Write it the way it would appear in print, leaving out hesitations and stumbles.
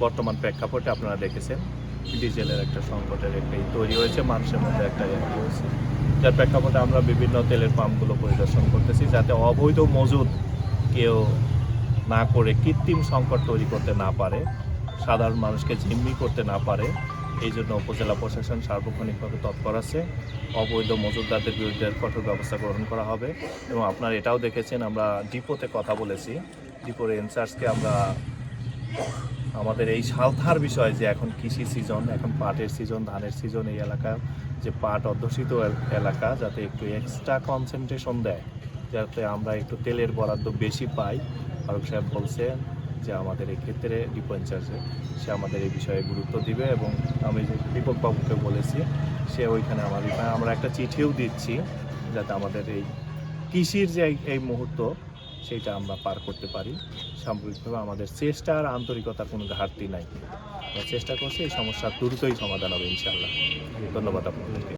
বর্তমান প্রেক্ষাপটে আপনারা দেখেছেন ডিজেলের একটা সংকটের একটা তৈরি হয়েছে, মানুষের মধ্যে একটা হয়েছে, যার প্রেক্ষাপটে আমরা বিভিন্ন তেলের পাম্পগুলো পরিদর্শন করতেছি যাতে অবৈধ মজুদ কেউ না করে কৃত্রিম সংকট তৈরি করতে না পারে, সাধারণ মানুষকে জিম্মি করতে না পারে। এই জন্য উপজেলা প্রশাসন সার্বক্ষণিকভাবে তৎপর আছে। অবৈধ মজুদদারদের বিরুদ্ধে কঠোর ব্যবস্থা গ্রহণ করা হবে। এবং আপনারা এটাও দেখেছেন, আমরা ডিপোতে কথা বলেছি, ডিপোর ইনচার্জকে আমরা আমাদের এই সালথার বিষয় যে এখন কৃষি সিজন, এখন পাটের সিজন, ধানের সিজন, এই এলাকা যে পাট অধ্যুষিত এলাকা, যাতে একটু এক্সট্রা কনসেন্ট্রেশন দেয়, যাতে আমরা একটু তেলের বরাদ্দ বেশি পাই। ফারুক সাহেব বলছেন যে আমাদের এই ক্ষেত্রে ডিপো ইনচার্জে সে আমাদের এই বিষয়ে গুরুত্ব দিবে, এবং আমি যে দীপক বাবুকে বলেছি সে ওইখানে আমরা একটা চিঠিও দিচ্ছি যাতে আমাদের এই কৃষির যে এই মুহূর্ত সেইটা আমরা পার করতে পারি। সামগ্রিকভাবে আমাদের চেষ্টা আর আন্তরিকতার কোনো ঘাটতি নাই, আমরা চেষ্টা করছি এই সমস্যার দ্রুতই সমাধান হবে ইনশাআল্লাহ। ধন্যবাদ আপনাদেরকে।